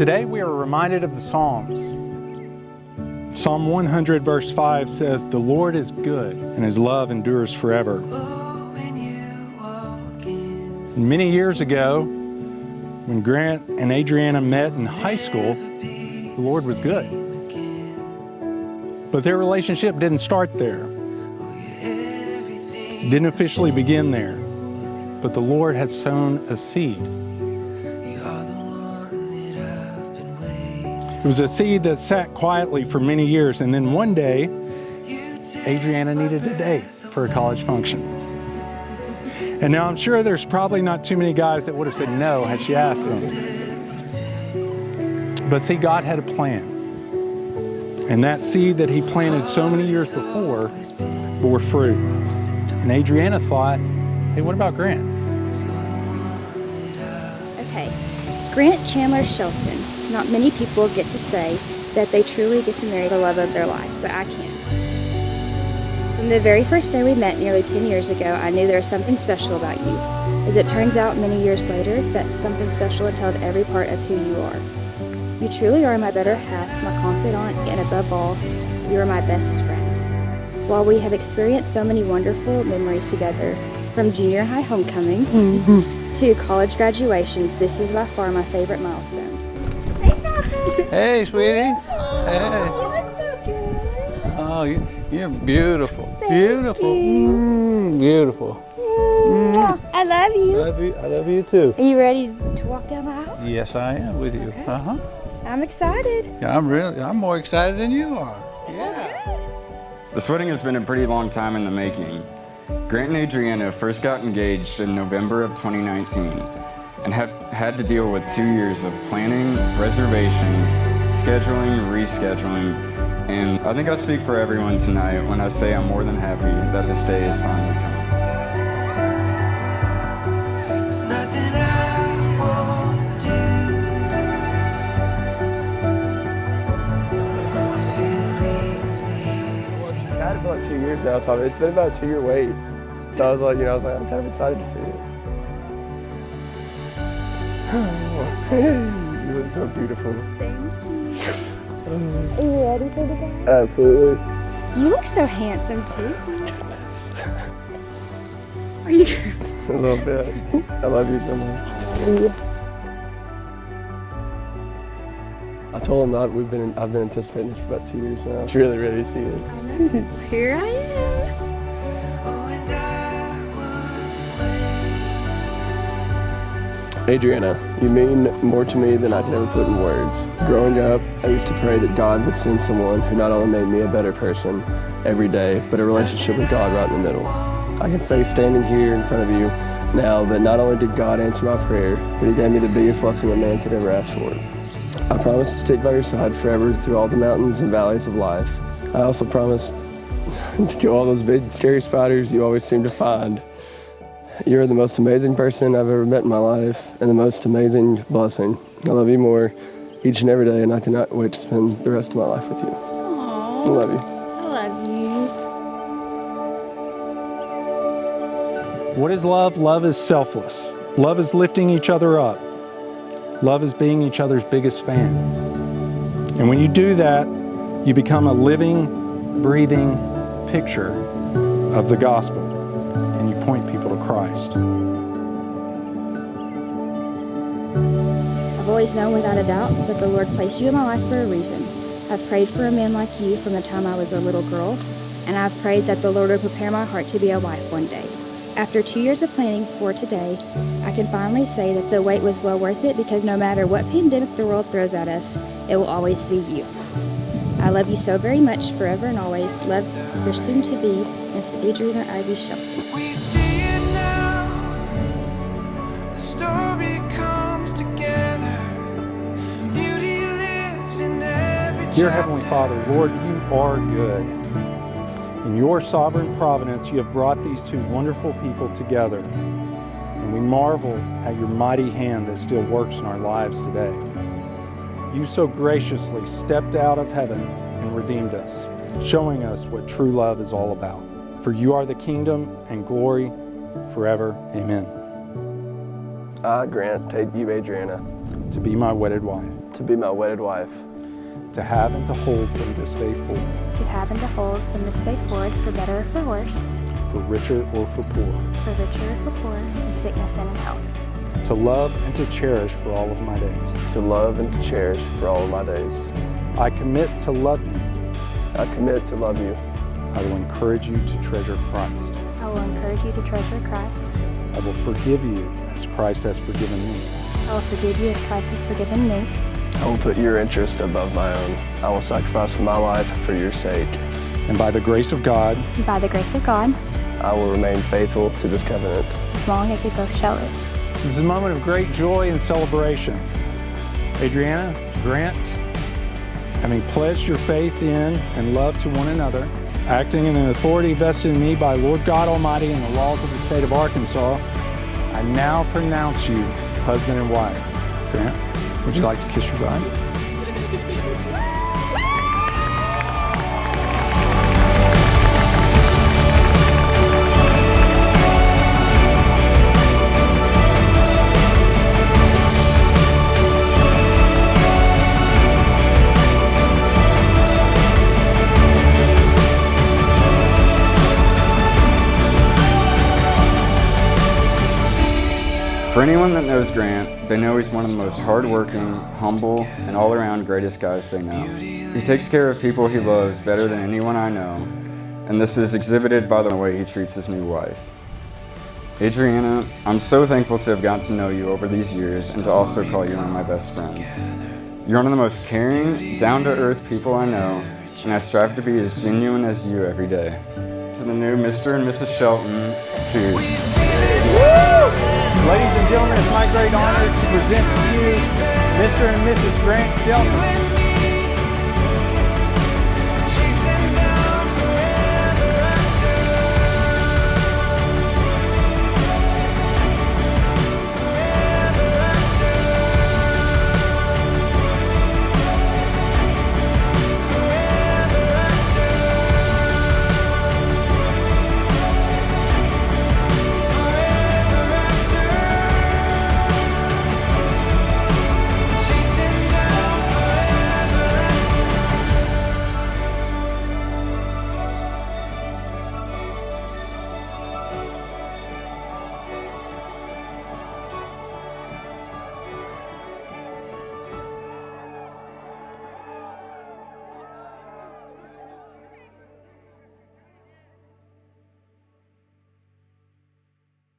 Today we are reminded of the Psalms. Psalm 100 verse 5 says, "The Lord is good and His love endures forever." And many years ago, when Grant and Adrianna met in high school, the Lord was good. But their relationship didn't start there. Didn't officially begin there. But the Lord had sown a seed. It was a seed that sat quietly for many years, and then one day, Adrianna needed a date for a college function. And now I'm sure there's probably not too many guys that would have said no had she asked them. But see, God had a plan. And that seed that He planted so many years before bore fruit. And Adrianna thought, hey, what about Grant? Okay, Grant Chandler Shelton. Not many people get to say that they truly get to marry the love of their life, but I can. From the very first day we met nearly 10 years ago, I knew there was something special about you. As it turns out many years later, that something special entailed every part of who you are. You truly are my better half, my confidant, and above all, you are my best friend. While we have experienced so many wonderful memories together, from junior high homecomings to college graduations, this is by far my favorite milestone. Hey, sweetie. Hey. You look so good. Oh, you're beautiful. Thank Beautiful. you. Beautiful. I love you. I love you too. Are you ready to walk down the aisle? Yes, I am with you. Okay. Uh-huh. I'm excited. Yeah, I'm more excited than you are. Yeah. This wedding has been a pretty long time in the making. Grant and Adrianna first got engaged in November of 2019 and have had to deal with 2 years of planning, reservations, scheduling, rescheduling, and I think I speak for everyone tonight when I say I'm more than happy that this day is finally coming. There's nothing I won't do. I've had it for like 2 years now, so it's been about a 2-year wait. So I was like, I'm kind of excited to see it. You look so beautiful. Thank you. Are you ready for the day? Absolutely. You look so handsome too. Are you? A little bit. I love you so much. I told him that I've been anticipating this for about 2 years now. I'm really ready to see it. Here I am. Adrianna, you mean more to me than I could ever put in words. Growing up, I used to pray that God would send someone who not only made me a better person every day, but a relationship with God right in the middle. I can say standing here in front of you now that not only did God answer my prayer, but He gave me the biggest blessing a man could ever ask for. I promise to stick by your side forever through all the mountains and valleys of life. I also promise to kill all those big scary spiders you always seem to find. You're the most amazing person I've ever met in my life and the most amazing blessing. I love you more each and every day, and I cannot wait to spend the rest of my life with you. Aww. I love you. I love you. What is love? Love is selfless. Love is lifting each other up. Love is being each other's biggest fan. And when you do that, you become a living, breathing picture of the gospel, and you point people to Christ. I've always known without a doubt that the Lord placed you in my life for a reason. I've prayed for a man like you from the time I was a little girl, and I've prayed that the Lord would prepare my heart to be a wife one day. After 2 years of planning for today, I can finally say that the wait was well worth it, because no matter what pandemic the world throws at us, it will always be you. I love you so very much, forever and always. Love your soon-to-be, Miss Adrianna Ivy Shelton. We see it now. The story comes together. Beauty lives in every Dear Heavenly Father, Lord, you are good. In your sovereign providence, you have brought these two wonderful people together. And we marvel at your mighty hand that still works in our lives today. You so graciously stepped out of heaven and redeemed us, showing us what true love is all about. For you are the kingdom and glory forever. Amen. I, Grant, take you, Adrianna, To be my wedded wife. to be my wedded wife, to have and to hold from this day forward, to have and to hold from this day forward, for better or for worse, for richer or for poor, for richer or for poor, in sickness and in health, to love and to cherish for all of my days. to love and to cherish for all of my days. I commit to love you. I commit to love you. I will encourage you to treasure Christ. I will encourage you to treasure Christ. I will forgive you as Christ has forgiven me. I will forgive you as Christ has forgiven me. I will put your interest above my own. I will sacrifice my life for your sake. And by the grace of God, And by the grace of God, I will remain faithful to this covenant. as long as we both shall live. this is a moment of great joy and celebration. Adrianna, Grant, having pledged your faith in and love to one another, acting in an authority vested in me by Lord God Almighty and the laws of the state of Arkansas, I now pronounce you husband and wife. Grant, would you like to kiss your bride? For anyone that knows Grant, they know he's one of the most hardworking, humble, and all-around greatest guys they know. He takes care of people he loves better than anyone I know, and this is exhibited by the way he treats his new wife. Adrianna, I'm so thankful to have gotten to know you over these years and to also call you one of my best friends. You're one of the most caring, down-to-earth people I know, and I strive to be as genuine as you every day. To the new Mr. and Mrs. Shelton, cheers. Ladies and gentlemen, it's my great honor to present to you Mr. and Mrs. Grant Shelton.